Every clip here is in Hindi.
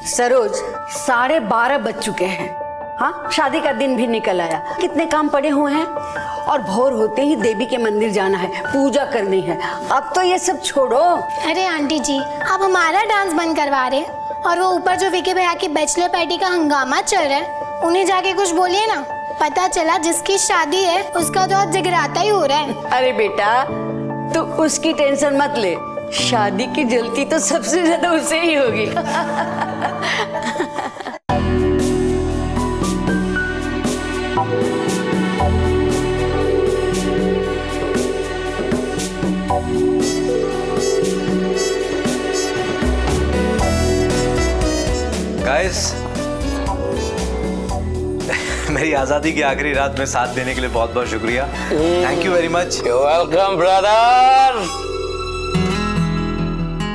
सरोज, 12:30 बज चुके हैं। हाँ, शादी का दिन भी निकल आया, कितने काम पड़े हुए हैं और भोर होते ही देवी के मंदिर जाना है, पूजा करनी है। अब तो ये सब छोड़ो। अरे आंटी जी, आप हमारा डांस बंद करवा रहे हैं और वो ऊपर जो विकी भैया की बैचलर पार्टी का हंगामा चल रहा है, उन्हें जाके कुछ बोलिए ना। पता चला जिसकी शादी है उसका तो आज जगराता ही हो रहा है। अरे बेटा, तू उसकी टेंशन मत ले, शादी की जल्दी तो सबसे ज्यादा उसे ही होगी। गाइस, मेरी आजादी की आखिरी रात में साथ देने के लिए बहुत बहुत शुक्रिया। Thank you very much. Welcome brother.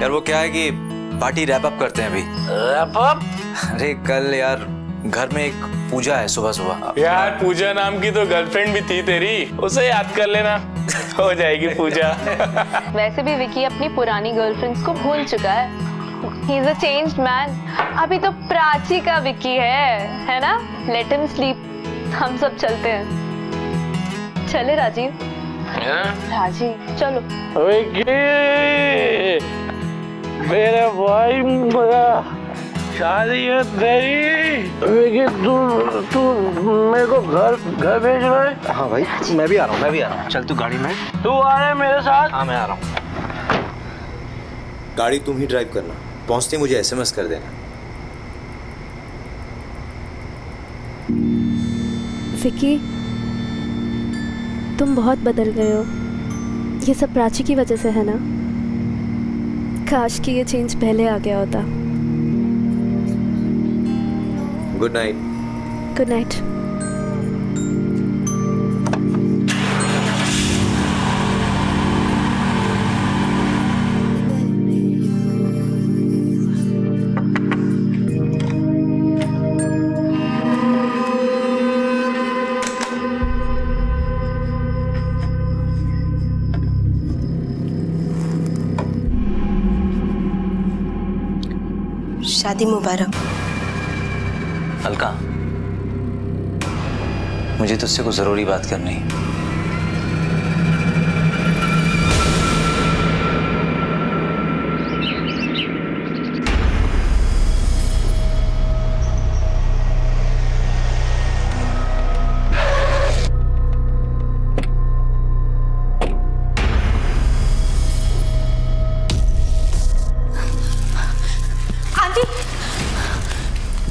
यार वो क्या है कि पार्टी रैप अप करते हैं अभी। Wrap up? अरे कल यार घर में एक पूजा है सुबह सुबह। यार पूजा नाम की तो गर्लफ्रेंड भी थी तेरी, उसे याद कर लेना, हो जाएगी पूजा। वैसे भी विकी अपनी पुरानी गर्लफ्रेंड्स को भूल चुका है। He is a changed man. अभी तो प्राची का विकी है ना? Let him sleep. हम सब चलते हैं। चले राजीव? राजीव, चलो। विकी, मेरे भाई, मेरा शादी है तेरी। विकी, तू मेरे को घर भेज रहा है? हाँ भाई, मैं भी आ रहा हूँ। चल तू गाड़ी में। तू आ रहा है मेरे साथ? हाँ मैं आ रहा हूँ। गाड़ी तुम ही ड्राइव करना, पहुंचते मुझे SMS कर देना। विकी, तुम बहुत बदल गए हो। ये सब प्राची की वजह से है ना? काश कि ये चेंज पहले आ गया होता। Good night. Good night. शादी मुबारक। अलका, मुझे तुझसे कुछ जरूरी बात करनी है।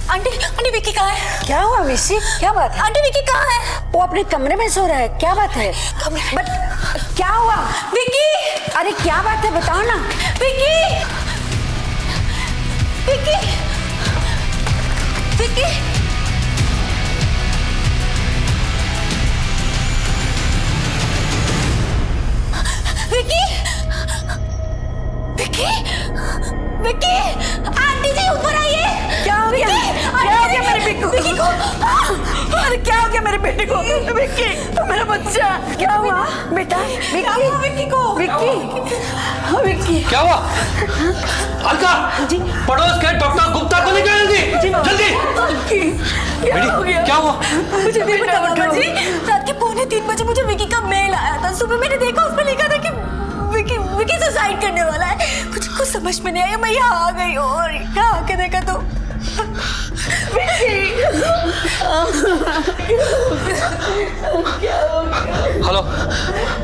आंटी विकी कहाँ है? क्या हुआ विशी, क्या बात है? आंटी विकी कहाँ है? वो अपने कमरे में सो रहा है, क्या बात है? कमरे में? बट क्या हुआ विकी? अरे क्या बात है, बताओ ना। विकी, विकी, विकी, विकी, विकी, विकी, आंटी जी ऊपर आइए। क्या हो गया? क्या हो गया मेरे बेटे को? अरे क्या हो गया मेरे बेटे को? विक्की, तो मेरा बच्चा, क्या हुआ बेटा? विक्की को, विक्की क्या हुआ? अलका, जी पड़ोस के डॉक्टर गुप्ता को लेकर जल्दी जल्दी। क्या हो गया? क्या हुआ? मुझे नहीं पता मामा जी, रात के 2:45 बजे मुझे विकी का मेल आया था। सुबह मैंने देखा, उसमें लिखा था कि विकी सुसाइड करने वाला है। कुछ समझ में नहीं आया, मैं यहाँ आ गई और यहाँ आके देखा तो हेलो,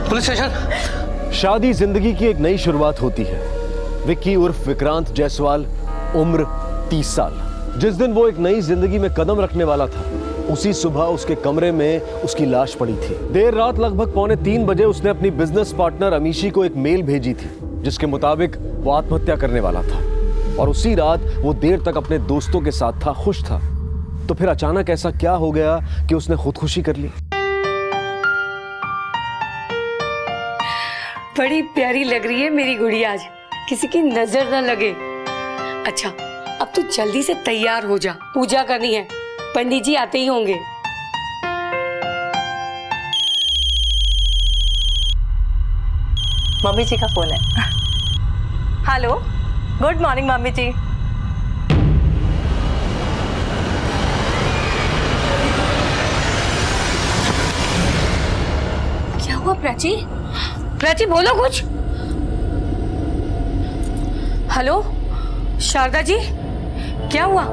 पुलिस स्टेशन। शादी जिंदगी की एक नई शुरुआत होती है। विक्की उर्फ विक्रांत जायसवाल, उम्र 30 साल। जिस दिन वो एक नई जिंदगी में कदम रखने वाला था, उसी सुबह उसके कमरे में उसकी लाश पड़ी थी। देर रात लगभग 2:45 बजे उसने अपनी बिजनेस पार्टनर अमीशी को एक मेल भेजी थी, जिसके मुताबिक वो आत्महत्या करने वाला था। और उसी रात वो देर तक अपने दोस्तों के साथ था, खुश था। तो फिर अचानक ऐसा क्या हो गया कि उसने खुदकुशी कर ली? बड़ी प्यारी लग रही है मेरी गुड़िया, आज किसी की नजर न लगे। अच्छा, अब तू जल्दी से तैयार हो जा, पूजा करनी है, पंडित जी आते ही होंगे। मम्मी जी का फोन है। हेलो, गुड मॉर्निंग मम्मी जी। हुआ प्राची? प्राची बोलो कुछ। हेलो शारदा जी, क्या हुआ?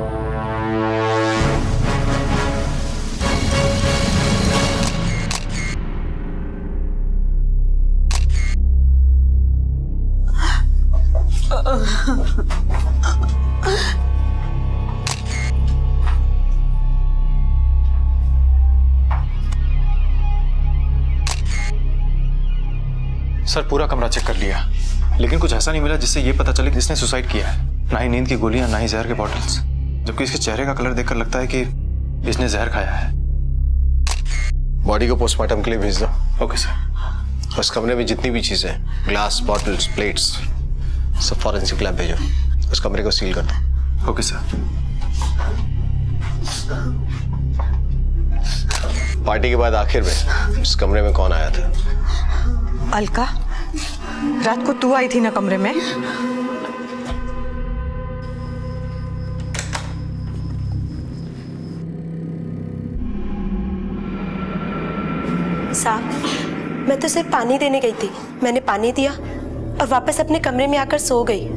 सर पूरा कमरा चेक कर लिया, लेकिन कुछ ऐसा नहीं मिला जिससे ये पता चले कि इसने सुसाइड किया है। ना ही नींद की गोलियां, ना ही जहर के बॉटल्स, जबकि इसके चेहरे का कलर देखकर लगता है कि इसने जहर खाया है। बॉडी को पोस्टमार्टम के लिए भेज दो। Okay sir. उस कमरे में जितनी भी चीजें, ग्लास, बॉटल्स, प्लेट्स, सब फॉरेंसिक लैब भेजो। उस कमरे को सील कर दो। Okay sir. पार्टी के बाद आखिर में इस कमरे में कौन आया था? अलका, रात को तू आई थी ना कमरे में? साहब, मैं तो सिर्फ पानी देने गई थी। मैंने पानी दिया और वापस अपने कमरे में आकर सो गई।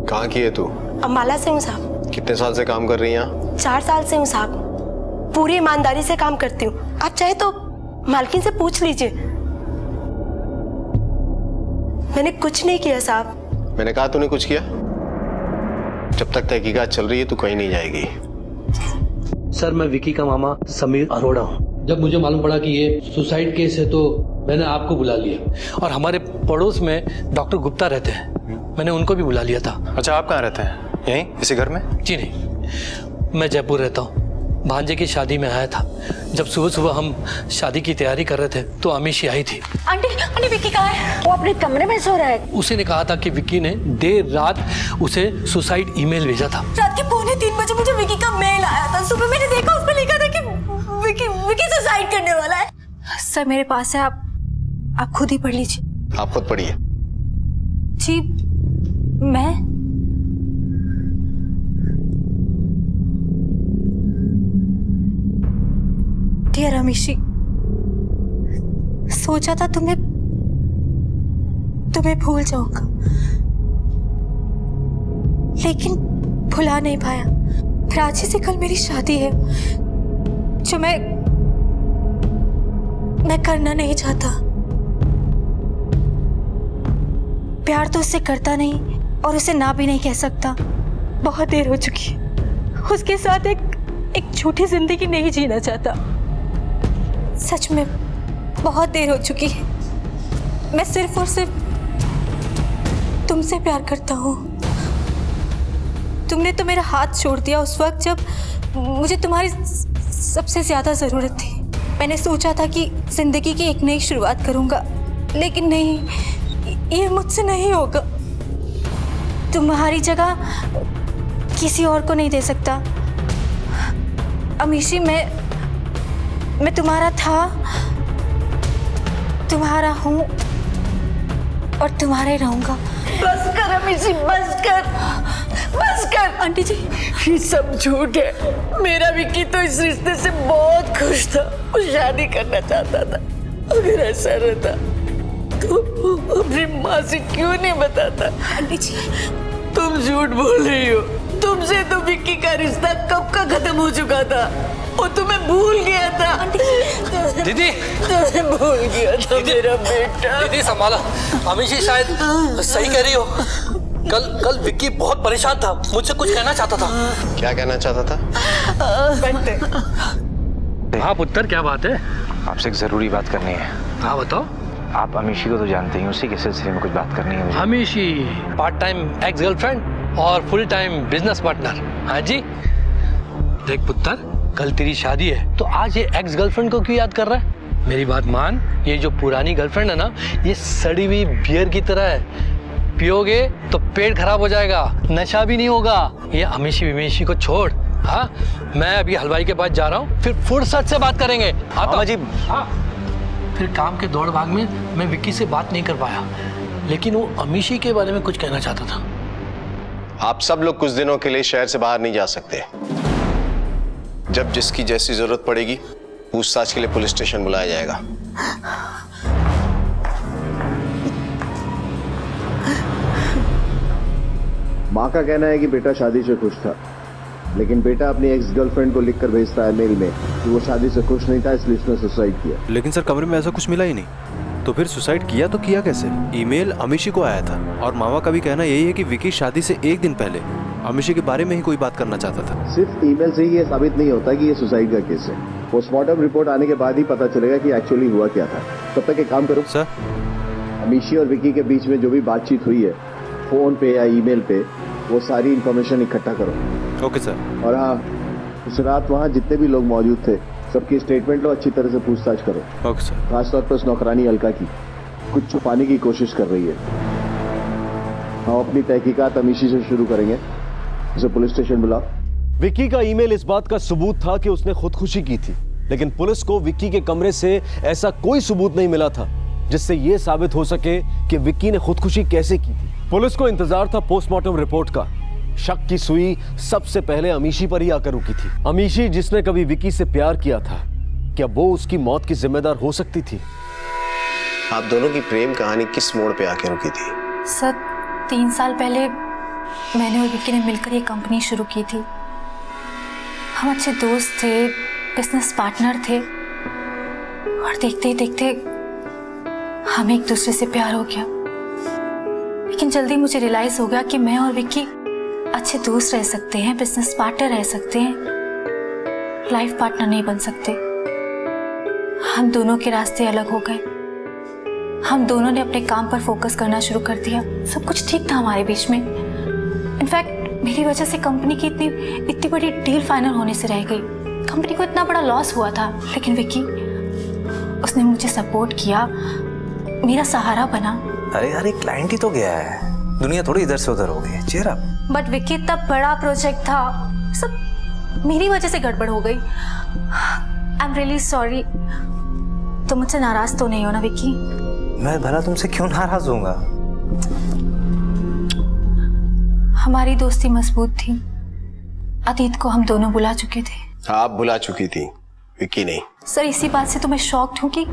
कहाँ की है तू? अम्बाला से हूँ साहब। कितने साल से काम कर रही है यहाँ? 4 साल से हूँ साहब। पूरी ईमानदारी से काम करती हूँ। आप चाहे तो मालकिन से पूछ लीजिए। मैंने कुछ नहीं किया साहब। मैंने कहा तूने कुछ किया? जब तक तहकीकात चल रही है तू कहीं नहीं जाएगी। सर मैं विकी का मामा समीर अरोड़ा हूँ। जब मुझे मालूम पड़ा कि ये सुसाइड केस है तो मैंने आपको बुला लिया। और हमारे पड़ोस में डॉक्टर गुप्ता रहते हैं, मैंने उनको भी बुला लिया था। अच्छा, आप कहाँ रहते हैं? यहीं इसी घर में? जी नहीं, मैं जयपुर रहता हूँ। भांजे की शादी में आया था। जब सुबह सुबह हम शादी की तैयारी कर रहे थे तो अमीशी आई थी। आंटी विक्की कहाँ है? वो अपने कमरे में सो रहा है। उसी ने कहा था कि विक्की ने देर रात उसे सुसाइड ईमेल भेजा था। रात के 2:45 बजे मुझे विक्की का मेल आया था। सुबह मैंने देखा, उस पर लिखा था कि विक्की सुसाइड करने वाला है। सर मेरे पास है, आप खुद ही पढ़ लीजिए। आप खुद पढ़िए। जी मैं डियर अमीशी, सोचा था तुम्हें भूल जाऊंगा, लेकिन भुला नहीं पाया। प्राची से कल मेरी शादी है, जो मैं करना नहीं चाहता। प्यार तो उससे करता नहीं और उसे ना भी नहीं कह सकता। बहुत देर हो चुकी है। उसके साथ एक झूठी जिंदगी नहीं जीना चाहता। सच में बहुत देर हो चुकी है। मैं सिर्फ और सिर्फ तुमसे प्यार करता हूँ। तुमने तो मेरा हाथ छोड़ दिया उस वक्त जब मुझे तुम्हारी सबसे ज्यादा जरूरत थी। मैंने सोचा था कि जिंदगी की एक नई शुरुआत करूंगा, लेकिन नहीं, ये मुझसे नहीं होगा। तुम्हारी जगह किसी और को नहीं दे सकता। अमीशी, मैं तुम्हारा था, तुम्हारा हूँ और तुम्हारे रहूंगा। बस कर अमीशी, बस कर। आंटी जी, ये सब झूठ है। मेरा विक्की तो इस रिश्ते से बहुत खुश था। वो शादी करना चाहता था। अगर ऐसा रहता तो अपनी माँ से क्यों नहीं बताता? आंटी जी, तुम झूठ बोल रही हो। तुमसे तो विक्की का रिश्ता कब का खत्म हो चुका था। वो तुम्हें भूल गया था। दीदी, तुम्हें भूल गया था मेरा बेटा। दीदी संभाला। अमीशी शायद सही कह रही हो। कल विक्की बहुत परेशान था, मुझसे कुछ कहना चाहता था। क्या कहना चाहता था? हाँ पुत्र, क्या बात है? आपसे एक जरूरी बात करनी है। हाँ बताओ। आप अमीशी को तो जानते हैं, उसी के सिलसिले में कुछ बात करनी है मुझे। Amishi part time ex girlfriend और फुल टाइम बिजनेस पार्टनर। हाँ जी। देख पुत्र, कल तेरी शादी है तो आज ये एक्स गर्लफ्रेंड को क्यों याद कर रहा है? मेरी बात मान, ये जो पुरानी गर्लफ्रेंड है ना, ये सड़ी हुई बियर की तरह है। पियोगे तो पेट खराब हो जाएगा, नशा भी नहीं होगा। ये अमीशी विमीशी को छोड़। हाँ, मैं अभी हलवाई के पास जा रहा हूँ, फिर फुर्सत से बात करेंगे। आता जी। हाँ। फिर काम के दौड़ भाग में मैं विक्की से बात नहीं कर पाया, लेकिन वो अमीशी के बारे में कुछ कहना चाहता था। आप सब लोग कुछ दिनों के लिए शहर से बाहर नहीं जा सकते। जब जिसकी जैसी जरूरत पड़ेगी पूछताछ के लिए पुलिस स्टेशन बुलाया जाएगा। माँ का कहना है कि बेटा शादी से खुश था, लेकिन बेटा अपनी एक्स गर्लफ्रेंड को लिखकर भेजता है मेल में कि वो शादी से खुश नहीं था, इसलिए उसने सुसाइड किया। लेकिन सर कमरे में ऐसा कुछ मिला ही नहीं, तो फिर सुसाइड किया तो किया कैसे? ईमेल अमीशी को आया था और मामा का भी कहना यही है कि विकी शादी से एक दिन पहले अमीशी के बारे में ही कोई बात करना चाहता था। सिर्फ ईमेल से ही ये साबित नहीं होता कि ये सुसाइड का केस है। पोस्टमार्टम रिपोर्ट आने के बाद ही पता चलेगा कि एक्चुअली हुआ क्या था। तब तक एक काम करो सर, अमीशी और विकी के बीच में जो भी बातचीत हुई है फोन पे या ईमेल पे, वो सारी इंफॉर्मेशन इकट्ठा करो। Okay sir. और हाँ, उस रात वहाँ जितने भी लोग मौजूद थे सबकी स्टेटमेंट लो, अच्छी तरह से पूछताछ करो। Okay sir. खासतौर पर उस नौकरानी अलका की, कुछ छुपाने की कोशिश कर रही है। हम अपनी तहकीकात अमीशी से शुरू करेंगे। उसे पुलिस स्टेशन बुलाओ। विक्की का ईमेल इस बात का सबूत था कि उसने खुदकुशी की थी, लेकिन पुलिस को विक्की के कमरे से ऐसा कोई सबूत नहीं मिला था जिससे यह साबित हो सके कि विक्की ने खुदकुशी कैसे की थी। पुलिस को इंतजार था पोस्टमार्टम रिपोर्ट का। शक की सुई सबसे पहले अमीशी पर ही आकर रुकी थी। अमीशी जिसने कभी विक्की से प्यार किया था, क्या वो उसकी मौत की जिम्मेदार हो सकती थी? आप दोनों की प्रेम कहानी किस मोड़ पे आके रुकी थी? सर 3 साल पहले मैंने और विक्की ने मिलकर ये कंपनी शुरू की थी। हम अच्छे दोस्त थे, बिजनेस पार्टनर थे, और देखते ही देखते हमें एक दूसरे से प्यार हो गया। लेकिन जल्दी मुझे रियलाइज हो गया कि मैं और विक्की अच्छे दोस्त रह सकते हैं, बिजनेस पार्टनर रह सकते हैं, लाइफ पार्टनर नहीं बन सकते। हम दोनों के रास्ते अलग हो गए। हम दोनों ने अपने काम पर फोकस करना शुरू कर दिया। सब कुछ ठीक था हमारे बीच में। इनफैक्ट मेरी वजह से कंपनी की इतनी बड़ी डील फाइनल होने से रह गई। कंपनी को इतना बड़ा लॉस हुआ था, लेकिन विक्की, उसने मुझे सपोर्ट किया, मेरा सहारा बना। अरे यार, एक क्लाइंट ही तो गया है, दुनिया थोड़ी इधर से उधर हो गई। Cheer up. बट विक्की इतना बड़ा प्रोजेक्ट था, सब मेरी वजह से गड़बड़ हो गई। I am really sorry. तुम मुझसे नाराज तो नहीं हो ना विक्की? मैं भला तुमसे क्यों नाराज होऊंगा? हमारी दोस्ती मजबूत थी। अतीत को हम दोनों भुला चुके थे। आप भुला चुकी थी, विक्की नहीं। सर इसी बात से तो मैं शॉक्ड हूँ कि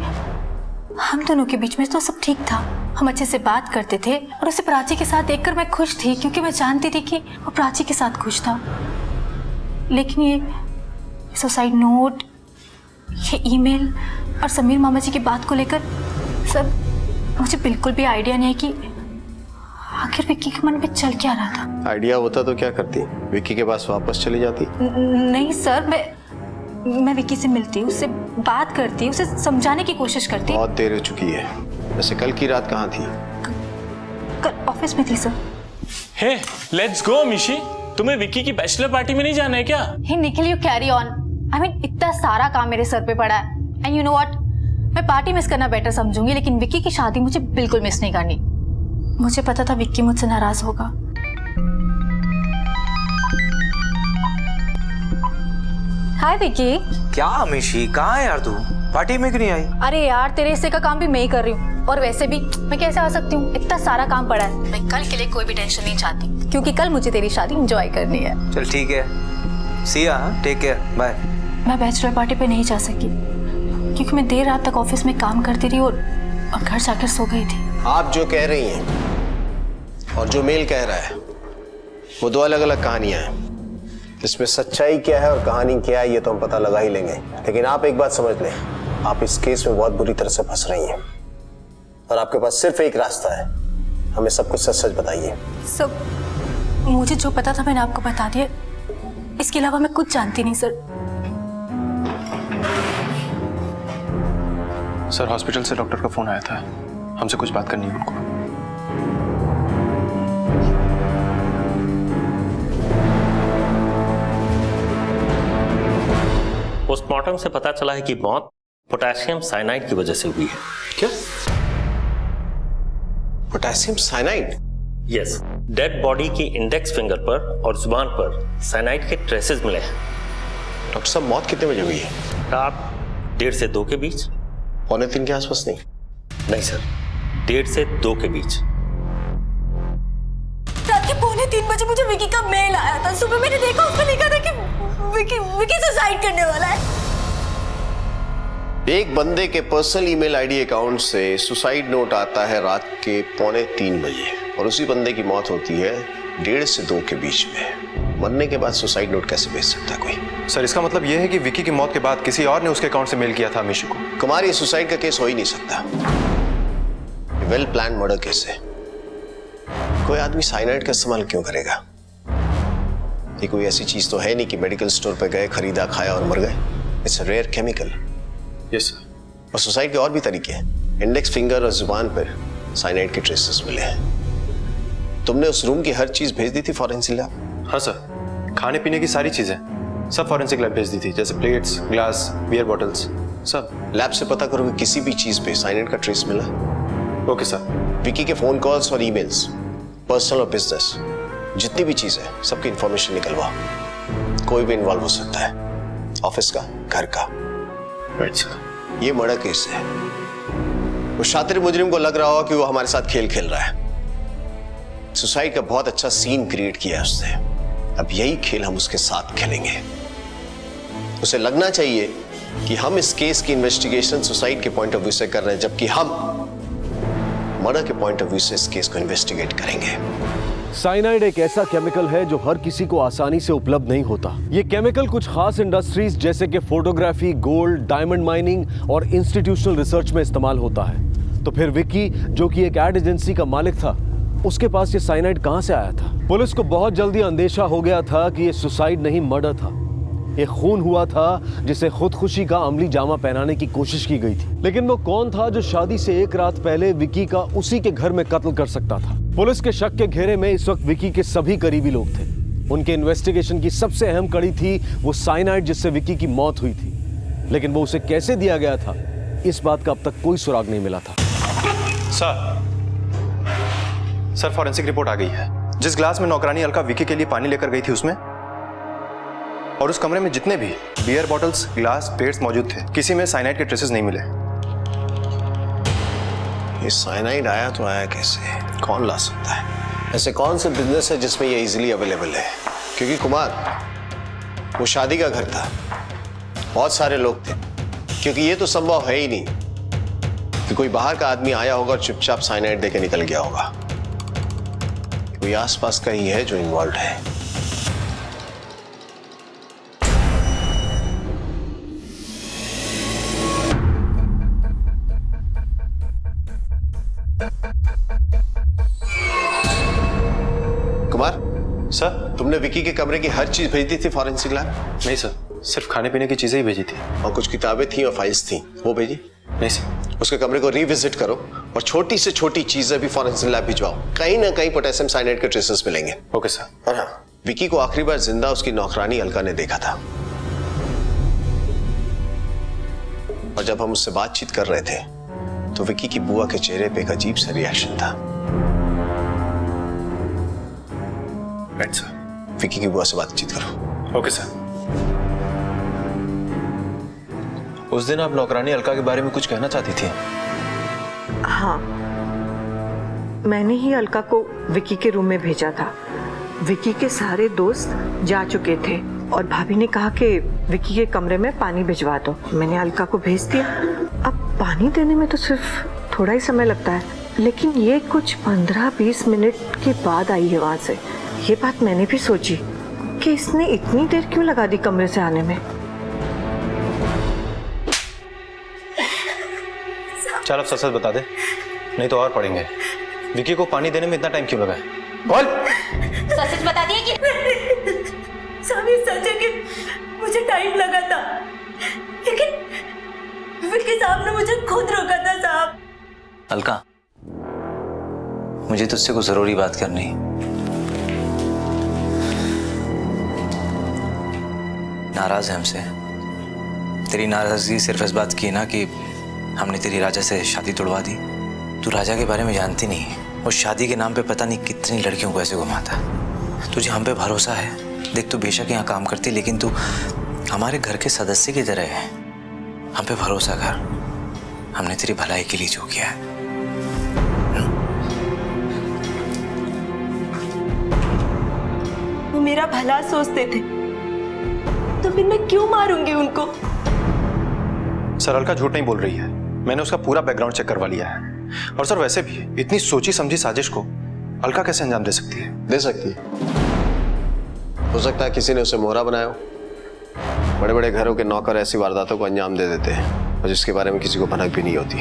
हम दोनों के बीच में तो सब ठीक था। हम अच्छे से बात करते थे और उसे प्राची के साथ देखकर मैं खुश थी, क्योंकि मैं जानती थी कि वो प्राची के साथ खुश था। लेकिन ये सुसाइड नोट, ये ईमेल और समीर मामा जी की बात को लेकर सर मुझे बिल्कुल भी आइडिया नहीं है कि आखिर विक्की के मन में चल क्या रहा था। आइडिया होता तो क्या करती? विक्की के पास वापस चली जाती? नहीं सर, मैं विक्की से मिलती, उससे बात करती, उसे समझाने की कोशिश करती। बहुत देर हो चुकी है। वैसे कल की रात कहाँ थी? कल ऑफिस में थी sir. Hey, let's go Amishi. तुम्हें विक्की की बैचलर पार्टी में नहीं जाना है क्या? Hey Nikhil, you carry on. I mean इतना सारा काम मेरे सर पे पड़ा है, एंड यू नो व्हाट, मैं पार्टी मिस करना बेटर समझूंगी, लेकिन विक्की की शादी मुझे बिल्कुल मिस नहीं करनी। मुझे पता था विक्की मुझसे नाराज होगा। हाय विक्की। क्या अमीशी, कहाँ है यार तू? पार्टी में क्यों नहीं आई? अरे यार, तेरे हिस्से का काम भी मैं ही कर रही हूँ, और वैसे भी मैं कैसे आ सकती हूँ? इतना सारा काम पड़ा है। मैं कल के लिए कोई भी टेंशन नहीं चाहती, क्योंकि कल मुझे तेरी शादी एंजॉय करनी है। चल ठीक है, सी या, टेक केयर, बाय। मैं बैचलर पार्टी पे नहीं जा सकी, क्योंकि मैं देर रात तक ऑफिस में काम करती रही और घर जाकर सो गई थी। आप जो कह रही हैं और जो मेल कह रहा है, वो दो अलग अलग कहानियां हैं। इसमें सच्चाई क्या है और कहानी क्या है, ये तो हम पता लगा ही लेंगे। लेकिन आप एक बात समझ लें, आप इस केस में बहुत बुरी तरह से फंस रही हैं, और आपके पास सिर्फ एक रास्ता है। हमें सब कुछ सच सच बताइए। सब मुझे जो पता था मैंने आपको बता दिया, इसके अलावा मैं कुछ जानती नहीं सर। सर हॉस्पिटल से डॉक्टर का फोन आया था, हमसे कुछ बात करनी है उनको। पोस्टमार्टम से पता चला है कि मौत पोटेशियम साइनाइड की वजह से हुई है। क्या? Potassium cyanide? Yes, dead body की इंडेक्स फिंगर पर और जुबान पर साइनाइड के ट्रेसेस मिले हैं। डॉक्टर साहब, मौत कितने बजे हुई है? रात 1:30 से 2 के बीच। 2:45 के आसपास? नहीं सर, 1:30 से 2 के बीच। रात के 2:45 बजे मुझे विक्की का मेल आया था। सुबह मैंने देखा, उसमें लिखा था कि विक्की सुसाइड करने वाला है। एक बंदे के पर्सनल ईमेल आईडी अकाउंट से सुसाइड नोट आता है रात के 2:45 बजे और उसी बंदे की मौत होती है 1:30 से 2 के बीच में। मरने के बाद सुसाइड नोट कैसे भेज सकता है कोई? सर इसका मतलब यह है कि विकी की मौत के बाद किसी और ने उसके अकाउंट से मेल किया था मिशु को। कुमार, ये सुसाइड का केस हो ही नहीं सकता। वेल प्लान मर्डर केस है। कोई आदमी साइनाइड का इस्तेमाल क्यों करेगा? ये कोई ऐसी चीज तो है नहीं कि मेडिकल स्टोर पे गए, खरीदा, खाया और मर गए। It's a rare chemical. Yes sir. और सुसाइड के और भी तरीके हैं। इंडेक्स फिंगर और जुबान पर साइनाइड के ट्रेसेस मिले हैं। तुमने उस रूम की हर चीज भेज दी थी फॉरेंसिक लैब? हाँ सर, खाने पीने की सारी चीजें सब फॉरेंसिक लैब भेज दी थी, जैसे प्लेट्स, ग्लास, बियर बॉटल्स सब। लैब से पता करो कि किसी भी चीज पे साइनाइड का ट्रेस मिला? Okay sir. विकी के फोन कॉल्स और ईमेल्स, पर्सनल और बिजनेस, जितनी भी चीज है सबकी इंफॉर्मेशन निकलवाओ। कोई भी इन्वॉल्व हो सकता है, ऑफिस का, घर का। Right sir. ये मर्डर केस है। वो शातिर मुजरिम को लग रहा हो कि वो हमारे साथ खेल खेल रहा है। सुसाइड का बहुत अच्छा सीन क्रिएट किया है उसने। अब यही खेल हम उसके साथ खेलेंगे। उसे लगना चाहिए कि हम इस केस की इन्वेस्टिगेशन सुसाइड के पॉइंट ऑफ व्यू से कर रहे हैं, जबकि हम मर्डर के पॉइंट ऑफ व्यू से इस केस को इन्वेस्टिगेट करेंगे। साइनाइड एक ऐसा केमिकल है जो हर किसी को आसानी से उपलब्ध नहीं होता। ये केमिकल कुछ खास इंडस्ट्रीज जैसे कि फोटोग्राफी, गोल्ड, डायमंड माइनिंग और इंस्टीट्यूशनल रिसर्च में इस्तेमाल होता है। तो फिर विक्की, जो कि एक एड एजेंसी का मालिक था, उसके पास ये साइनाइड कहां से आया था? पुलिस को बहुत जल्दी अंदेशा हो गया था कि ये सुसाइड नहीं, मर्डर था। ये खून हुआ था जिसे खुदकुशी का अमली जामा पहनाने की कोशिश की गई थी। लेकिन वो कौन था जो शादी से एक रात पहले विकी का उसी के घर में कत्ल कर सकता था? पुलिस के शक के घेरे में इस वक्त विकी के सभी करीबी लोग थे। उनके इन्वेस्टिगेशन की सबसे अहम कड़ी थी वो साइनाइड जिससे विकी की मौत हुई थी। लेकिन वो उसे कैसे दिया गया था, इस बात का अब तक कोई सुराग नहीं मिला था। सर फॉरेंसिक रिपोर्ट आ गई है। जिस ग्लास में नौकरानी अलका विकी के लिए पानी लेकर गई थी उसमें और उस कमरे में जितने भी बियर बॉटल्स, ग्लास, प्लेट्स मौजूद थे, किसी में साइनाइड के ट्रेसेस नहीं मिले। ये साइनाइड आया तो आया कैसे? कौन ला सकता है? ऐसे कौन से बिजनेस है जिसमें ये इजीली अवेलेबल है? क्योंकि कुमार, वो शादी का घर था, बहुत सारे लोग थे। क्योंकि ये तो संभव है ही नहीं कि कोई बाहर का आदमी आया होगा और चुपचाप साइनाइड देके निकल गया होगा। कोई आसपास का ही है जो इन्वॉल्व है। कुमार सर, तुमने विकी के कमरे की हर चीज भेज दी थी फॉरेंसिक लैब? नहीं सर, सिर्फ खाने पीने की चीजें ही भेजी थी। और कुछ किताबें थी और फाइल्स थी, वो भेजी? नहीं सर। उसके कमरे को रिविजिट करो और छोटी से छोटी चीजें भी फॉरेंसिक लैब भिजवाओ। कहीं ना कहीं पोटेशियम साइनाइड के ट्रेसेस मिलेंगे। Okay sir. और हाँ, विकी को आखिरी बार जिंदा उसकी नौकरानी अलका ने देखा था। और जब हम उससे बातचीत कर रहे थे तो विकी की बुआ के चेहरे पे एक अजीब सा रिएक्शन था। Right sir. विकी की बुआ से बातचीत करो। Okay sir. उस दिन आप नौकरानी अलका के बारे में कुछ कहना चाहती थी? हाँ, मैंने ही अलका को विकी के रूम में भेजा था। विकी के सारे दोस्त जा चुके थे और भाभी ने कहा कि विकी के कमरे में पानी भिजवा दो। मैंने अलका को भेज दिया। अब पानी देने में तो सिर्फ थोड़ा ही समय लगता है, लेकिन ये कुछ 15-20 मिनट के बाद आई है वहां से। ये बात मैंने भी सोची कि इसने इतनी देर क्यों लगा दी कमरे से आने में। चल अब सच बता दे, नहीं तो और पढ़ेंगे। विकी को पानी देने में इतना टाइम क्यों लगा है? बोल। सच बता दिए कि सामी सच है कि मुझे टाइम लगा था, लेकिन विकी साहब ने मुझे खुद रोका था। साहब, अलका, मुझे तुझसे कुछ जरूरी बात करनी। नाराज है हमसे? तेरी नाराजगी सिर्फ इस बात की ना कि हमने तेरी राजा से शादी तोड़वा दी। तू राजा के बारे में जानती नहीं, वो शादी के नाम पे पता नहीं कितनी लड़कियों को ऐसे घुमाता। तुझे हम पे भरोसा है। देख, तू बेशक यहाँ काम करती, लेकिन तू हमारे घर के सदस्य की तरह है। हम पे भरोसा कर, हमने तेरी भलाई के लिए जो किया है। वो मेरा भला सोचते थे, तो फिर मैं क्यों मारूंगी उनको? सर अलका झूठ नहीं बोल रही है, मैंने उसका पूरा बैकग्राउंड चेक करवा लिया है। और सर वैसे भी इतनी सोची समझी साजिश को अलका कैसे अंजाम दे सकती है? दे सकती है। हो सकता है किसी ने उसे मोहरा बनाया हो। बड़े बड़े घरों के नौकर ऐसी वारदातों को अंजाम दे देते हैं और जिसके बारे में किसी को भनक भी नहीं होती।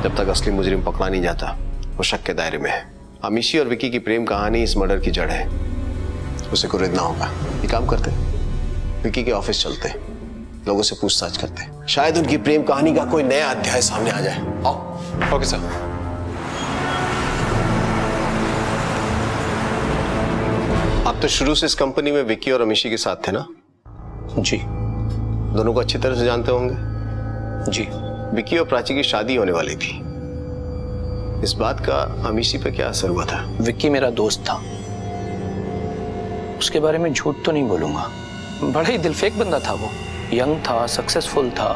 जब तक असली मुजरिम पकड़ा नहीं जाता वो शक के दायरे में है। अमीशी और विकी की प्रेम कहानी इस मर्डर की जड़ है। उसे कुरेदना होगा। ये काम करते, विकी के ऑफिस चलते, लोगों से पूछताछ करते, शायद उनकी प्रेम कहानी का कोई नया अध्याय सामने आ जाए। आओ। Okay sir. आप तो शुरू से इस कंपनी में विकी और अमीशी के साथ थे ना? जी। दोनों को अच्छी तरह से जानते होंगे? जी। विकी और प्राची की शादी होने वाली थी। इस बात का अमीशी पे क्या असर हुआ था? विक्की मेरा दोस्त था, उसके बारे में झूठ तो नहीं बोलूंगा। बड़ा ही दिलफेक बंदा था वो, यंग था, सक्सेसफुल था,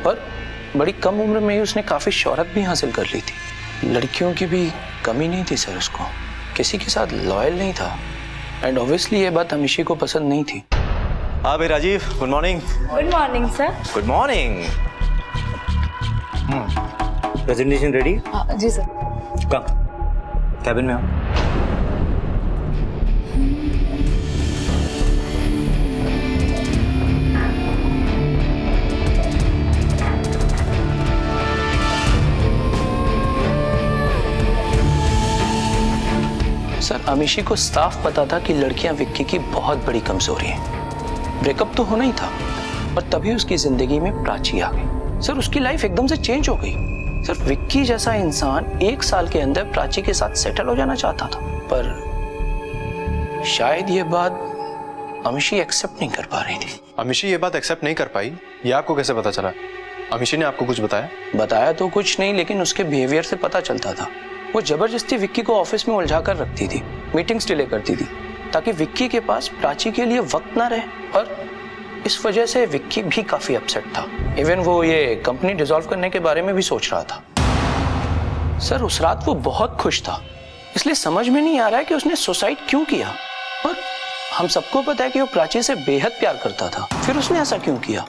पर बड़ी कम उम्र में ही उसने काफी शोहरत भी हासिल कर ली थी। लड़कियों की भी कमी नहीं थी सर उसको, किसी के साथ लॉयल नहीं था, एंड ऑब्वियसली ये बात अमीशी को पसंद नहीं थी। हाँ भाई Rajeev, good morning. Good morning sir. Good morning. Presentation ready? जी सर। कम कैबिन में आओ। सर अमीशी को साफ पता था कि लड़कियां विक्की की बहुत बड़ी कमजोरी है। ब्रेकअप तो होना ही था, और तभी उसकी जिंदगी में प्राची आ गई। सर उसकी लाइफ एकदम से चेंज हो गई। सर विक्की जैसा इंसान 1 साल के अंदर प्राची के साथ सेटल हो जाना चाहता था, पर शायद ये बात अमीशी एक्सेप्ट नहीं कर पा रही थी। अमीशी ये बात एक्सेप्ट नहीं कर पाई, ये आपको कैसे पता चला? अमीशी ने आपको कुछ बताया? बताया तो कुछ नहीं, लेकिन उसके बिहेवियर से पता चलता था। वो जबरदस्ती विक्की को ऑफिस में उलझा कर रखती थी, मीटिंग्स डिले करती थी, ताकि विक्की के पास प्राची के लिए वक्त ना रहे, और इस वजह से विक्की भी काफी अपसेट था। इवन वो ये कंपनी डिसॉल्व करने के बारे में भी सोच रहा था। सर उस रात वो बहुत खुश था, इसलिए समझ में नहीं आ रहा है कि उसने सुसाइड क्यों किया। और हम सबको पता है कि वो प्राची से बेहद प्यार करता था, फिर उसने ऐसा क्यों किया?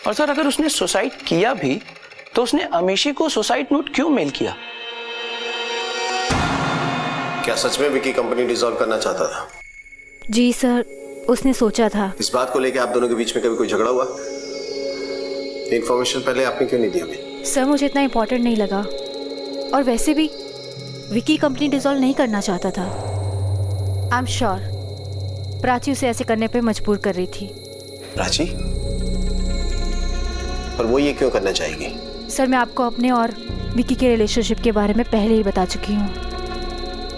और सर अगर उसने सुसाइड किया भी तो उसने अमीशी को सुसाइड नोट क्यों मेल किया? क्या सच में विकी कंपनी डिसॉल्व करना चाहता था? जी सर, उसने सोचा था। इस बात को लेकर आप दोनों के बीच में कभी कोई झगड़ा हुआ? इन्फॉर्मेशन पहले आपने क्यों नहीं दिया हमें? सर मुझे इतना इम्पोर्टेंट नहीं लगा, और वैसे भी विकी कंपनी डिसॉल्व नहीं करना चाहता था। आई एम श्योर प्राची उसे ऐसे करने पे मजबूर कर रही थी। प्राची? पर वो ये क्यों करना चाहेगी? सर मैं आपको अपने और विकी के रिलेशनशिप के बारे में पहले ही बता चुकी हूँ,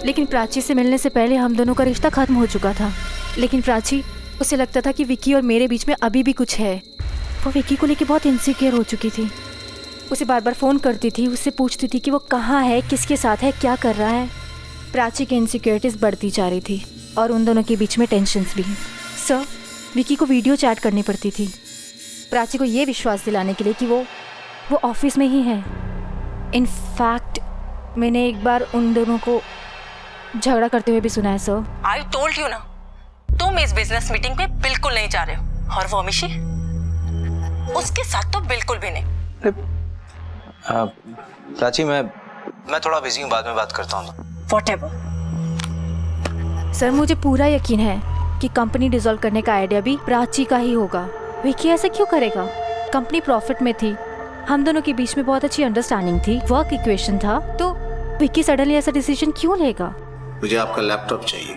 लेकिन प्राची से मिलने से पहले हम दोनों का रिश्ता खत्म हो चुका था। लेकिन प्राची, उसे लगता था कि विकी और मेरे बीच में अभी भी कुछ है। वो विकी को लेकर बहुत इनसिक्योर हो चुकी थी। उसे बार बार फ़ोन करती थी, उससे पूछती थी कि वो कहाँ है, किसके साथ है, क्या कर रहा है। प्राची की इनसिक्योरिटीज़ बढ़ती जा रही थी, और उन दोनों के बीच में टेंशन्स भी। सर विकी को वीडियो चैट करनी पड़ती थी प्राची को ये विश्वास दिलाने के लिए कि वो ऑफिस में ही है। इनफैक्ट मैंने एक बार उन दोनों को झगड़ा करते हुए भी सुना है सर। आई टोल्ड यू ना, तुम इस बिजनेस मीटिंग पे बिल्कुल नहीं जा रहे हो, और वो अमीशी उसके साथ तो बिल्कुल भी नहीं। प्राची मैं थोड़ा बिजी हूँ, बाद में बात करता हूँ। Whatever. सर मुझे पूरा यकीन है कि कंपनी डिसॉल्व करने का आइडिया भी प्राची का ही होगा। विकी ऐसा क्यों करेगा? कंपनी प्रॉफिट में थी, हम दोनों के बीच में बहुत अच्छी अंडरस्टैंडिंग थी, वर्क इक्वेशन था, तो विकी सडनली ऐसा डिसीजन क्यों लेगा? मुझे आपका लैपटॉप चाहिए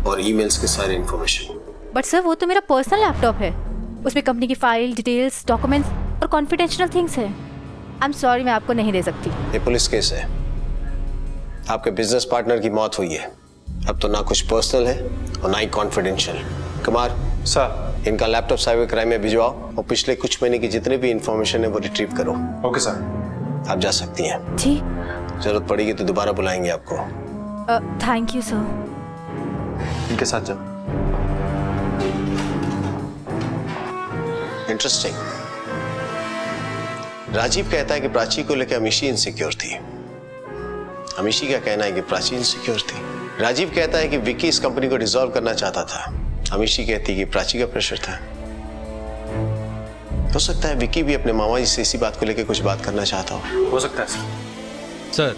और ईमेल्स के सारे इंफॉर्मेशन। बट सर वो तो मेरा पर्सनल लैपटॉप है, उसमें कंपनी की फाइल, डिटेल्स, डॉक्यूमेंट्स और कॉन्फिडेंशियल थिंग्स है। आई एम सॉरी, मैं आपको नहीं दे सकती। ये पुलिस केस है, आपके बिजनेस पार्टनर की मौत हुई है। अब तो ना कुछ पर्सनल है और ना ही कॉन्फिडेंशियल। कुमार सर, इनका लैपटॉप साइबर क्राइम में भिजवाओ और पिछले कुछ महीने की जितने भी इंफॉर्मेशन है वो रिट्रीव करो। Okay sir. आप जा सकती हैं। जी। जरूरत पड़ेगी तो दोबारा बुलाएंगे आपको। Thank you sir. इनके साथ जाओ। इंटरेस्टिंग। राजीव कहता है कि प्राची को लेकर अमीशी इनसिक्योर थी। अमीशी का कहना है कि प्राची इनसिक्योर थी। राजीव कहता है कि विकी इस कंपनी को डिसॉल्व करना चाहता था। अमीशी कहती है कि प्राची का प्रेशर था। हो सकता है विक्की भी अपने मामा जी से इसी बात को लेकर कुछ बात करना चाहता हो सकता है सर,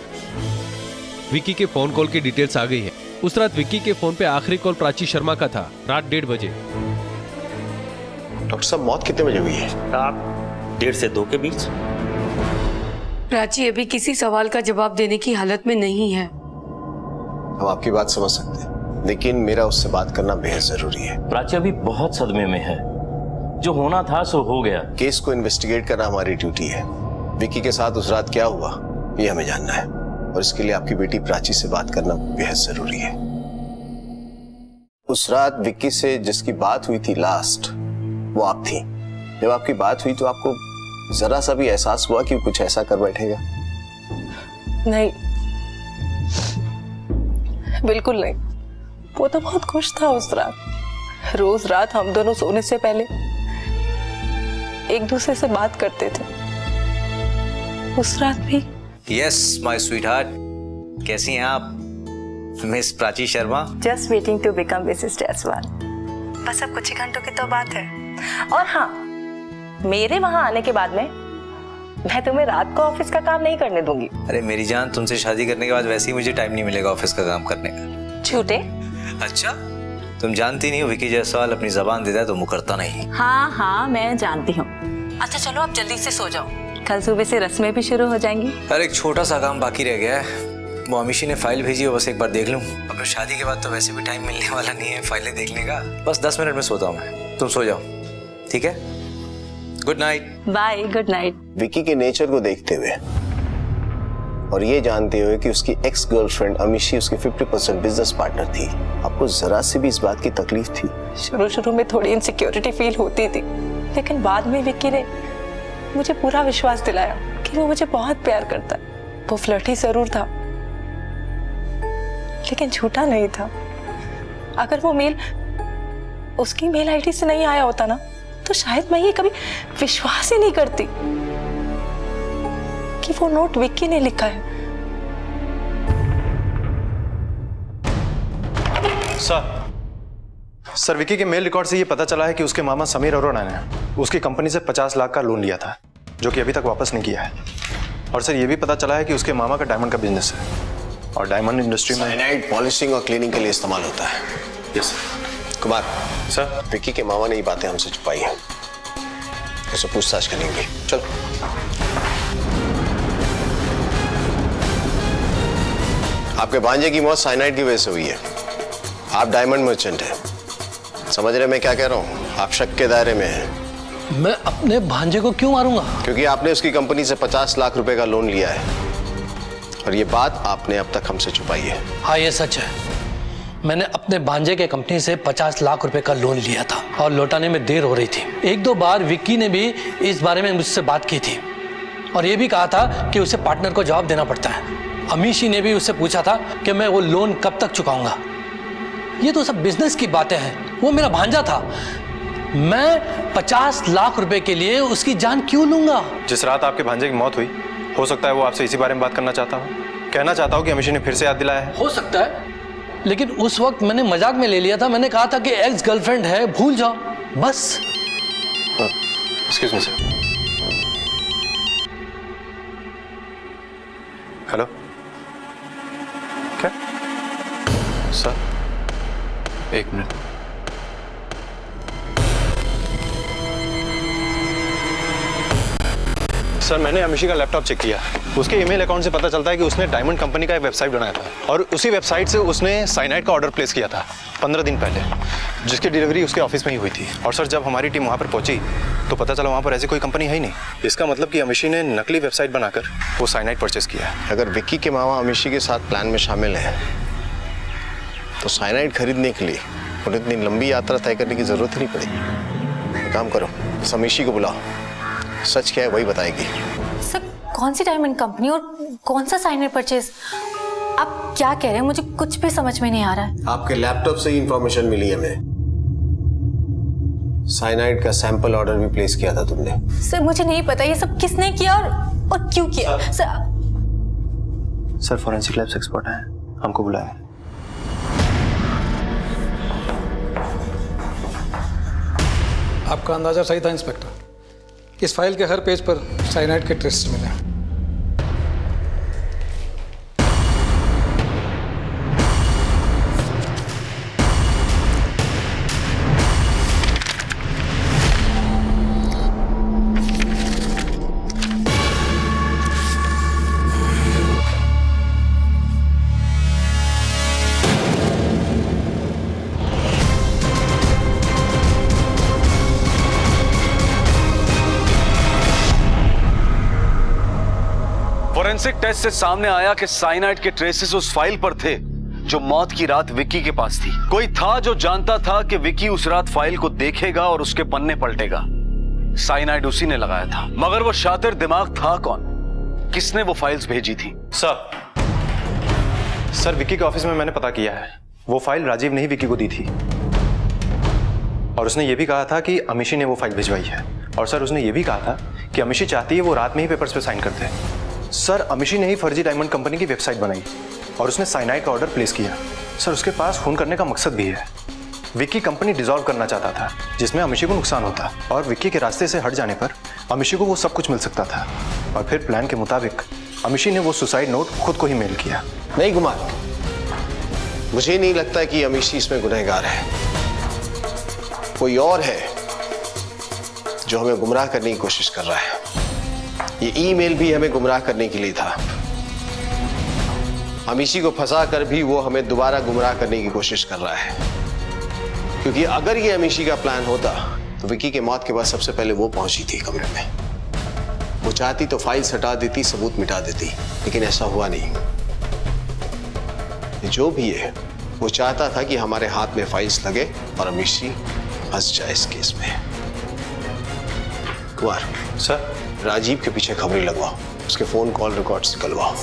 विक्की के फोन कॉल की डिटेल्स आ गई है। उस रात विक्की के फोन पे आखिरी कॉल प्राची शर्मा का था, रात 1:30 बजे। डॉक्टर साहब, मौत कितने बजे हुई है? रात 1:30 से 2 के बीच। प्राची अभी किसी सवाल का जवाब देने की हालत में नहीं है। हम आपकी बात समझ सकते हैं, लेकिन मेरा उससे बात करना बेहद जरूरी है। प्राची अभी बहुत सदमे में है। जो होना था सो हो गया। केस को इन्वेस्टिगेट करना हमारी ड्यूटी है। विक्की के साथ उस रात क्या हुआ ये हमें जानना है, और इसके लिए आपकी बेटी प्राची से बात करना बेहद जरूरी है। उस रात विक्की से जिसकी बात हुई थी लास्ट, वो आप थी। जब आपकी बात हुई तो आपको जरा सा भी एहसास हुआ कि कुछ ऐसा कर बैठेगा? नहीं, बिल्कुल नहीं। वो तो बहुत खुश था उस रात। रोज रात हम दोनों सोने से पहले एक दूसरे से बात करते थे। उस रात भी। यस माय स्वीटहार्ट, कैसी हैं आप Miss Prachi Sharma? Just waiting to become Mrs Jaiswal. बस अब कुछ ही घंटों की तो बात है। और हाँ, मेरे वहां आने के बाद में मैं तुम्हें रात को ऑफिस का काम नहीं करने दूंगी। अरे मेरी जान, तुमसे शादी करने के बाद वैसे ही मुझे टाइम नहीं मिलेगा ऑफिस का काम करने का। झूठे। अच्छा, तुम जानती नहीं हो विक्की जायसवाल अपनी जबान देता है तो मुकरता नहीं। हाँ हाँ, मैं जानती हूँ। अच्छा चलो, आप जल्दी से सो जाओ, कल सुबह से रस्में भी शुरू हो जाएंगी। अरे एक छोटा सा काम बाकी रह गया है, वो अमीशी ने फाइल भेजी है, बस एक बार देख लूं। अब शादी के बाद तो वैसे भी टाइम मिलने वाला नहीं है फाइलें देखने का। बस 10 मिनट में सोता हूँ मैं, तुम सो जाओ, ठीक है? Good night. Bye, good night. Vicky के नेचर को देखते हुए और ये जानते हुए कि उसकी एक्स गर्लफ्रेंड अमीशी उसकी 50% बिजनेस पार्टनर थी, आपको जरा सी भी इस बात की तकलीफ थी? शुरू में थोड़ी इनसिक्योरिटी फील होती थी, लेकिन बाद में विक्की ने मुझे पूरा विश्वास दिलाया कि वो मुझे बहुत प्यार करता है। वो फ्लर्टी जरूर था, लेकिन झूठा नहीं था। अगर वो मेल उसकी मेल आईडी से नहीं आया होता ना, तो शायद मैं ये कभी विश्वास ही नहीं करती कि वो नोट विक्की ने लिखा है। सर, विक्की के मेल रिकॉर्ड से ये पता चला है कि उसके मामा समीर अरोड़ा ने उसकी कंपनी से 50 लाख का लोन लिया था, जो कि अभी तक वापस नहीं किया है। और सर, ये भी पता चला है कि उसके मामा का डायमंड का बिजनेस है, और डायमंड इंडस्ट्री में साइनाइड पॉलिशिंग और क्लीनिंग के लिए इस्तेमाल होता है। Yes sir. Kumar sir, Vicky के मामा ने ये बातें हमसे छुपाई हैं, उसे पूछताछ करेंगे। चलो। आपके भांजे की मौत साइनाइड की वजह से हुई है। आप डायमंड मर्चेंट हैं, समझ रहे मैं क्या कह रहा हूँ? आप शक के दायरे में हैं। मैं अपने भांजे को क्यों मारूंगा? क्योंकि आपने उसकी कंपनी से 50 लाख रुपए का लोन लिया है, और ये बात आपने अब तक हमसे छुपाई है। हाँ, ये सच है। मैंने अपने भांजे के कंपनी से 50 लाख रुपए का लोन लिया था, और लौटाने में देर हो रही थी। 1-2 बार विक्की ने भी इस बारे में मुझसे बात की थी, और ये भी कहा था कि उसे पार्टनर को जवाब देना पड़ता है। अमीशी ने भी उससे पूछा था कि मैं वो लोन कब तक चुकाऊंगा। ये तो सब बिजनेस की बातें हैं, वो मेरा भांजा था। मैं 50 लाख रुपए के लिए उसकी जान क्यों लूंगा? जिस रात आपके भांजे की मौत हुई, हो सकता है वो आपसे इसी बारे में बात करना चाहता हो, कहना चाहता हो कि अमीशी ने फिर से याद दिलाया है। हो सकता है, लेकिन उस वक्त मैंने मजाक में ले लिया था। मैंने कहा था कि एक्स गर्लफ्रेंड है, भूल जाओ बस। Excuse me sir. हेलो, क्या सर? एक मिनट। सर, मैंने अमीशी का लैपटॉप चेक किया। उसके ईमेल अकाउंट से पता चलता है कि उसने डायमंड कंपनी का एक वेबसाइट बनाया था, और उसी वेबसाइट से उसने साइनाइड का ऑर्डर प्लेस किया था 15 दिन पहले, जिसकी डिलीवरी उसके ऑफिस में ही हुई थी। और सर, जब हमारी टीम वहाँ पर पहुंची तो पता चला वहाँ पर ऐसी कोई कंपनी है ही नहीं। इसका मतलब कि अमीशी ने नकली वेबसाइट बनाकर वो साइनाइड परचेस किया है। अगर विक्की के मामा अमीशी के साथ प्लान में शामिल हैं, तो साइनाइड खरीदने के लिए उन्हें इतनी लंबी यात्रा तय करने की जरूरत ही नहीं पड़ेगी। काम करो, इस अमीशी को बुलाओ, सच क्या है वही बताएगी। सर, कौन सी डायमंड कंपनी और कौन सा साइनाइड परचेज? आप क्या कह रहे हैं? मुझे कुछ भी समझ में नहीं आ रहा है। आपके लैपटॉप से ही इंफॉर्मेशन मिली है हमें। साइनाइड का सैंपल ऑर्डर भी प्लेस किया था तुमने। सर, मुझे नहीं पता ये सब किसने किया और क्यों किया। सर, फॉरेंसिक लैब्स एक्सपर्ट हैं, हमको बुलाया। आपका अंदाजा सही था इंस्पेक्टर। इस फाइल के हर पेज पर साइनाइड के ट्रेसेस मिले हैं। फोरेंसिक टेस्ट से सामने आया कि साइनाइड के ट्रेसेस उस फाइल पर थे जो मौत की रात विक्की के पास थी। कोई था जो जानता था कि विक्की उस रात फाइल को देखेगा और उसके पन्ने पलटेगा। साइनाइड उसी ने लगाया था, मगर वो शातिर दिमाग था कौन? किसने वो फाइल्स भेजी थी? सर विक्की के ऑफिस में मैंने पता किया है, वो फाइल राजीव ने ही विक्की को दी थी और उसने ये भी कहा था कि अमीशी ने वो फाइल भिजवाई है। और सर उसने ये भी कहा था कि अमीशी चाहती है वो रात में ही पेपर्स पे साइन करते हैं। सर अमीशी ने ही फर्जी डायमंड कंपनी की वेबसाइट बनाई और उसने साइनाइड का ऑर्डर प्लेस किया। सर उसके पास खून करने का मकसद भी है। विक्की कंपनी डिसॉल्व करना चाहता था जिसमें अमीशी को नुकसान होता और विक्की के रास्ते से हट जाने पर अमीशी को वो सब कुछ मिल सकता था। और फिर प्लान के मुताबिक अमीशी ने वो सुसाइड नोट खुद को ही मेल किया। नहीं कुमार, मुझे नहीं लगता कि अमीशी इसमें गुनहगार है। कोई और है जो हमें गुमराह करने की कोशिश कर रहा है। ये ईमेल भी हमें गुमराह करने के लिए था। अमीशी को फंसा कर भी वो हमें दोबारा गुमराह करने की कोशिश कर रहा है, क्योंकि अगर ये अमीशी का प्लान होता तो विक्की के मौत के बाद सबसे पहले वो पहुंची थी कमरे में। वो चाहती तो फाइल्स हटा देती, सबूत मिटा देती, लेकिन ऐसा हुआ नहीं। जो भी है वो चाहता था कि हमारे हाथ में फाइल्स लगे और अमीशी फंस जाए इस केस में। कुमार सर, राजीव के पीछे खबरें लगवाओ, उसके फोन कॉल रिकॉर्ड्स निकलवाओ।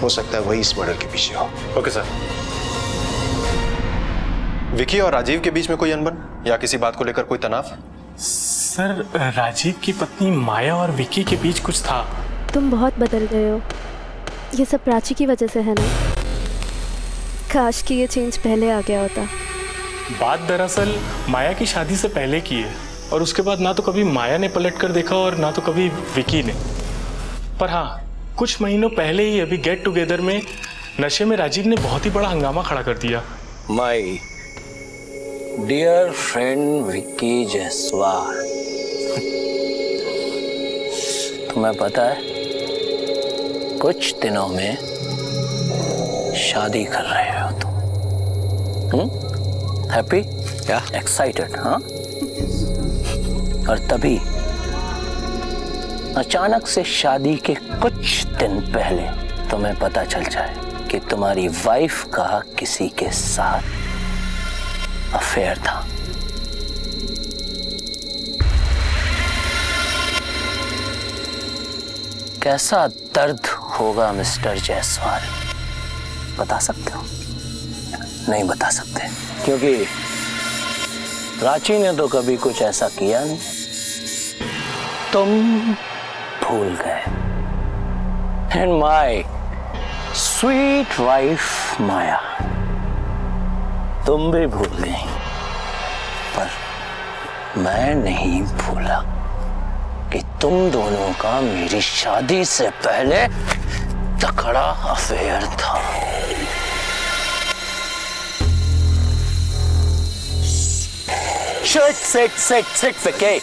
हो सकता है वही इस मर्डर के पीछे हो। Okay sir. विक्की और राजीव के बीच में कोई अनबन या किसी बात को लेकर कोई तनाव? सर राजीव की पत्नी माया और विक्की के बीच कुछ था। तुम बहुत बदल गए हो, ये सब प्राची की वजह से है ना। काश कि ये चेंज पहले आ गया होता। बात दरअसल माया की शादी से पहले की है और उसके बाद ना तो कभी माया ने पलट कर देखा और ना तो कभी विक्की ने। पर हाँ, कुछ महीनों पहले ही अभी गेट टुगेदर में नशे में राजीव ने बहुत ही बड़ा हंगामा खड़ा कर दिया। My dear friend Vicky Jaiswal, तुम्हें पता है कुछ दिनों में शादी कर रहे हो तुम। हैप्पी या एक्साइटेड? हाँ। और तभी अचानक से शादी के कुछ दिन पहले तुम्हें पता चल जाए कि तुम्हारी वाइफ का किसी के साथ अफेयर था। कैसा दर्द होगा मिस्टर जायसवाल, बता सकते हो? नहीं बता सकते, क्योंकि प्राची ने तो कभी कुछ ऐसा किया नहीं। तुम भूल गए। एंड माय स्वीट वाइफ माया, तुम भी भूल गई, पर मैं नहीं भूला कि तुम दोनों का मेरी शादी से पहले तकड़ा अफेयर था। सिट विक्की।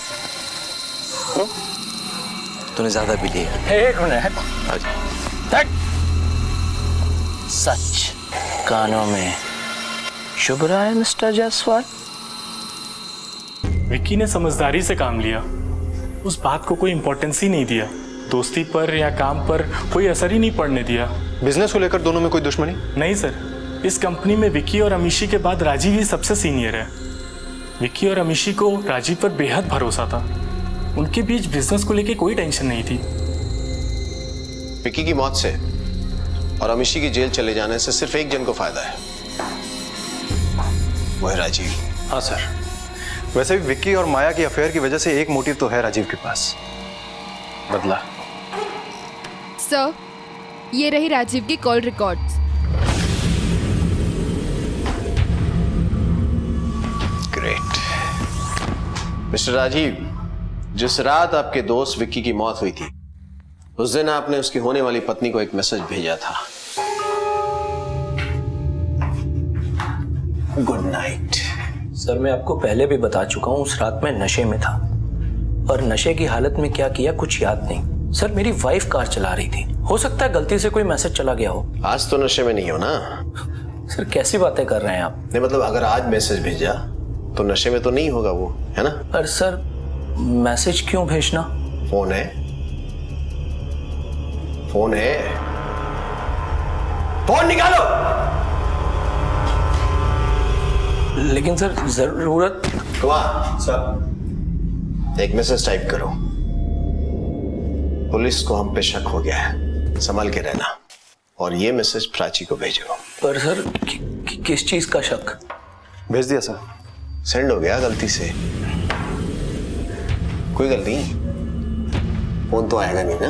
तूने ज्यादा पी लिया। एक मिनट। सच कानों में चुभ रहा है मिस्टर जायसवाल। विक्की ने समझदारी से काम लिया, उस बात को कोई इंपॉर्टेंस ही नहीं दिया। दोस्ती पर या काम पर कोई असर ही नहीं पड़ने दिया। बिजनेस को लेकर दोनों में कोई दुश्मनी? नहीं सर, इस कंपनी में विक्की और अमीशी के बाद राजीव ही सबसे सीनियर है। विक्की और अमीशी को राजीव पर बेहद भरोसा था। उनके बीच बिजनेस को लेकर कोई टेंशन नहीं थी। विक्की की मौत से और अमीशी की जेल चले जाने से सिर्फ एक जन को फायदा है, वो है राजीव। हाँ सर, वैसे भी विक्की और माया की अफेयर की वजह से एक मोटिव तो है राजीव के पास, बदला। सर, ये रही राजीव की call records. Great. Mr Rajiv, जिस रात आपके दोस्त विक्की की मौत हुई थी, उस दिन आपने उसकी होने वाली पत्नी को एक मैसेज भेजा था, गुड नाइट। सर मैं आपको पहले भी बता चुका हूँ, उस रात में नशे में था और नशे की हालत में क्या किया कुछ याद नहीं। सर मेरी वाइफ कार चला रही थी, हो सकता है गलती से कोई मैसेज चला गया हो। आज तो नशे में नहीं हो ना? सर कैसी बातें कर रहे हैं आप? नहीं मतलब अगर आज मैसेज भेजा तो नशे में तो नहीं होगा वो, है ना? पर सर मैसेज क्यों भेजना? फोन है, फोन है, फोन निकालो। लेकिन सर जरूरत। सर एक मैसेज टाइप करो, पुलिस को हम पे शक हो गया है, संभल के रहना, और ये मैसेज प्राची को भेजो। पर सर किस चीज का शक? भेज दिया सर, सेंड हो गया गलती से, कोई गलती नहीं, फोन तो आएगा नहीं ना?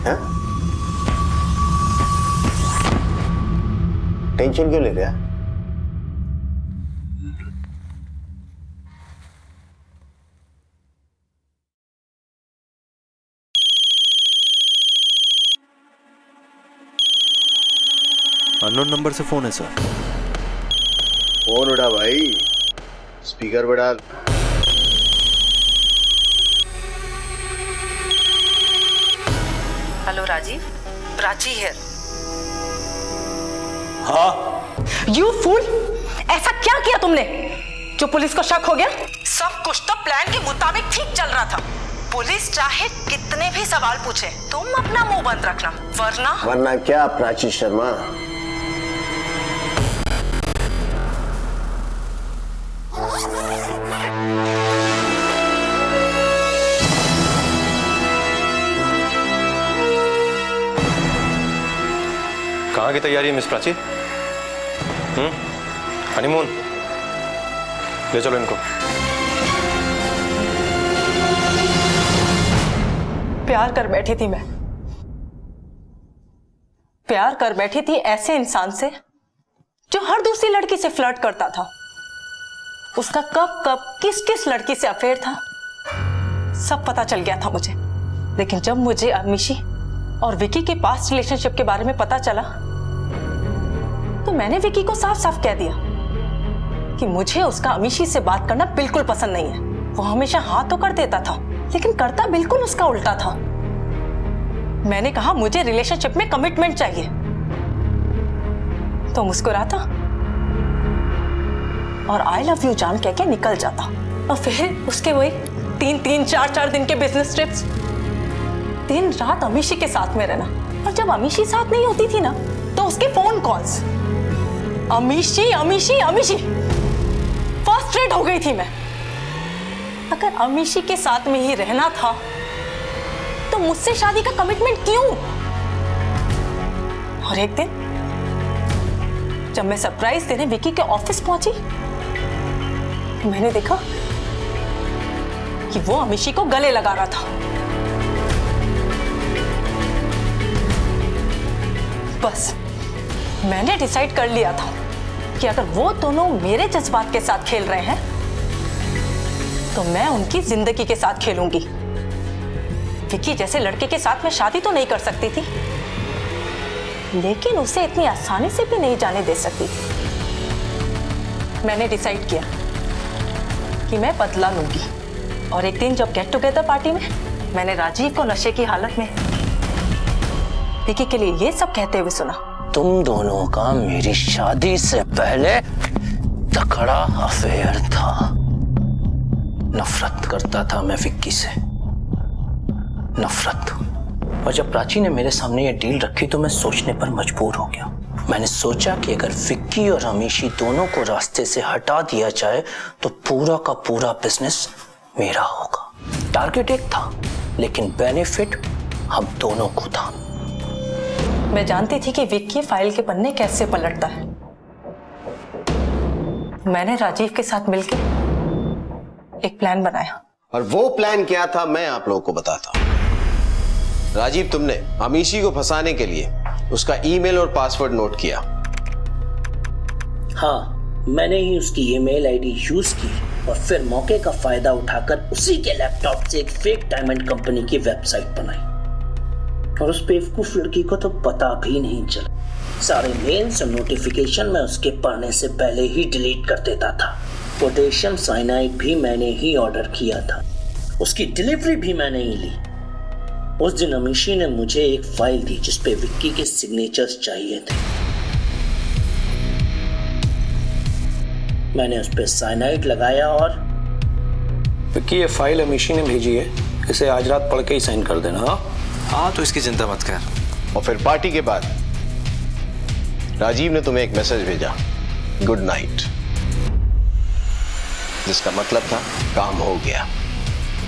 है? टेंशन क्यों ले रहा? अननोन नंबर से फोन है सर। फोन उठा भाई, स्पीकर पे डाल। हेलो राजीव, प्राची है। हाँ। यू फूल, ऐसा क्या किया तुमने जो पुलिस को शक हो गया? सब कुछ तो प्लान के मुताबिक ठीक चल रहा था। पुलिस चाहे कितने भी सवाल पूछे, तुम अपना मुंह बंद रखना, वरना क्या प्राची शर्मा? कहाँ की तैयारी है मिस प्राची? हनीमून? ले चलो इनको। प्यार कर बैठी थी मैं, प्यार कर बैठी थी ऐसे इंसान से जो हर दूसरी लड़की से फ्लर्ट करता था। उसका कब कब किस किस लड़की से अफेयर था सब पता चल गया था मुझे। लेकिन जब मुझे अमीशी और विकी के पास्ट रिलेशनशिप के बारे में पता चला तो मैंने विकी को साफ साफ कह दिया कि मुझे उसका अमीशी से बात करना बिल्कुल पसंद नहीं है। वो हमेशा हाँ तो कर देता था लेकिन करता बिल्कुल उसका उल्टा था। मैंने कहा मुझे रिलेशनशिप में कमिटमेंट चाहिए तो मुस्कुराता और आई लव यू जान कह के निकल जाता। और फिर उसके वही 3-3, 4-4 दिन के बिजनेस ट्रिप्स, दिन रात अमीशी के साथ में रहना। और जब अमीशी साथ नहीं होती थी ना तो उसके phone calls, Amishi Amishi Amishi. Frustrate हो गई थी मैं। अगर अमीशी के साथ में ही रहना था तो मुझसे शादी का कमिटमेंट क्यों? और एक दिन जब मैं सरप्राइज देने विकी के ऑफिस पहुंची तो मैंने देखा कि वो अमीशी को गले लगा रहा था। बस मैंने डिसाइड कर लिया था कि अगर वो दोनों मेरे जज्बात के साथ खेल रहे हैं तो मैं उनकी जिंदगी के साथ खेलूंगी। विकी जैसे लड़के के साथ मैं शादी तो नहीं कर सकती थी लेकिन उसे इतनी आसानी से भी नहीं जाने दे सकती थी। मैंने डिसाइड किया कि मैं बदला लूंगी। और एक दिन जब गेट टुगेदर पार्टी में मैंने राजीव को नशे की हालत में विकी के लिए ये सब कहते हुए सुना, तुम दोनों का मेरी शादी से पहले तकड़ा अफेयर था। नफरत करता था मैं विक्की से, नफरत। और जब प्राची ने मेरे सामने ये डील रखी तो मैं सोचने पर मजबूर हो गया। मैंने सोचा कि अगर विक्की और अमीशी दोनों को रास्ते से हटा दिया जाए तो पूरा का पूरा बिजनेस मेरा होगा। टारगेट एक था लेकिन बेनिफिट हम दोनों को था। मैं जानती थी कि विक्की फाइल के पन्ने कैसे पलटता है। मैंने राजीव के साथ मिलकर एक प्लान बनाया। और वो प्लान क्या था मैं आप लोगों को बताता हूं। राजीव, तुमने अमीशी को फंसाने के लिए उसका ईमेल और पासवर्ड नोट किया। हाँ, मैंने ही उसकी ईमेल आईडी यूज की और फिर मौके का फायदा उठाकर उसी के लैपटॉप से एक फेक डायमंड कंपनी की वेबसाइट बनाई। और उस बेवकूफ लड़की को तो पता भी नहीं चला। सारे मेल्स और नोटिफिकेशन मैं उसके पढ़ने से पहले ही डिलीट कर देता था। पोटेशियम साइनाइड भी मैंने ही ऑर्डर किया था, उसकी डिलीवरी भी मैंने ही ली। उस दिन अमीशी ने मुझे एक फाइल दी जिसपे विक्की के सिग्नेचर्स चाहिए थे। मैंने उस पे साइनाइड लगाया और विक्की, ये फाइल अमीशी ने भेजी है, इसे आज रात पढ़ के ही साइन कर देना। हाँ तो इसकी चिंता मत कर। और फिर पार्टी के बाद राजीव ने तुम्हें एक मैसेज भेजा, गुड नाइट, जिसका मतलब था काम हो गया।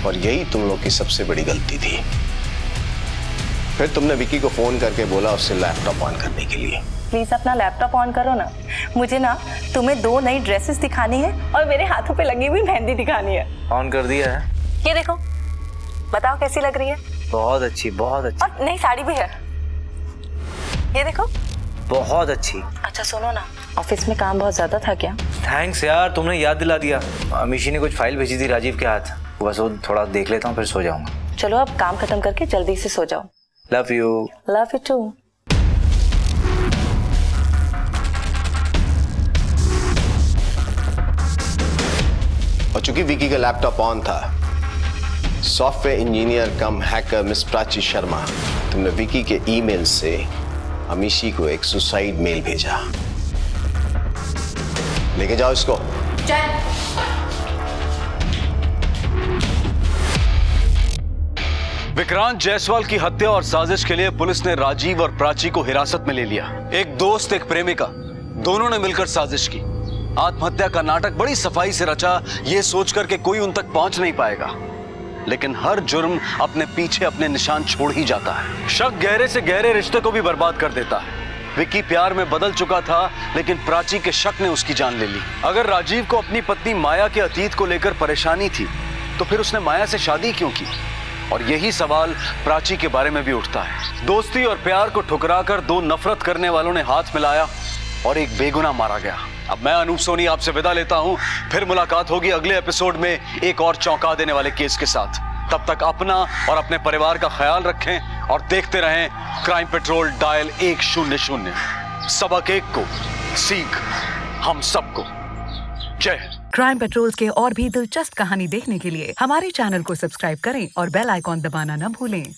और यही तुम लोग की सबसे बड़ी गलती थी। फिर तुमने विक्की को फोन करके बोला उससे लैपटॉप ऑन करने के लिए। प्लीज अपना लैपटॉप ऑन करो ना, मुझे ना तुम्हें 2 नई ड्रेसेस दिखानी है और मेरे हाथों पे लगी हुई मेहंदी दिखानी है। ऑन कर दिया है। ये देखो, बताओ कैसी लग रही है। बहुत अच्छी, बहुत अच्छी। और नई साड़ी भी है, ये देखो। बहुत अच्छी। अच्छा सुनो ना, ऑफिस में काम बहुत ज्यादा था क्या? थैंक्स यार, तुमने याद दिला दिया। अमीशी ने कुछ फाइल भेजी थी राजीव के हाथ, बस वो थोड़ा देख लेता हूँ फिर सो जाऊंगा। चलो अब काम खत्म करके जल्दी से सो जाओ। Love you. Love you too. और चूंकि विकी का लैपटॉप ऑन था, software engineer cum hacker Miss Prachi Sharma, तुमने विकी के ईमेल से अमीशी को एक सुसाइड मेल भेजा। लेके जाओ इसको। विक्रांत जायसवाल की हत्या और साजिश के लिए पुलिस ने राजीव और प्राची को हिरासत में ले लिया। एक दोस्त, एक प्रेमिका, दोनों ने मिलकर साजिश की। आत्महत्या का नाटक बड़ी सफाई से रचा, ये सोचकर कि कोई उन तक पहुंच नहीं पाएगा। लेकिन हर जुर्म अपने पीछे अपने निशान छोड़ ही जाता है। शक गहरे से गहरे रिश्ते को भी बर्बाद कर देता है। विक्की प्यार में बदल चुका था, लेकिन प्राची के शक ने उसकी जान ले ली। अगर राजीव को अपनी पत्नी माया के अतीत को लेकर परेशानी थी, तो फिर उसने माया से शादी क्यों की? और यही सवाल प्राची के बारे में भी उठता है। दोस्ती और प्यार को ठुकराकर 2 नफरत करने वालों ने हाथ मिलाया और एक बेगुनाह मारा गया। अब मैं अनूप सोनी आपसे विदा लेता हूं। फिर मुलाकात होगी अगले एपिसोड में एक और चौंका देने वाले केस के साथ। तब तक अपना और अपने परिवार का ख्याल रखें और देखते रहें क्राइम पेट्रोल डायल 100। सबक एक को, सीख हम सबको। जय हिंद। क्राइम पेट्रोल के और भी दिलचस्प कहानी देखने के लिए हमारे चैनल को सब्सक्राइब करें और बेल आइकॉन दबाना न भूलें।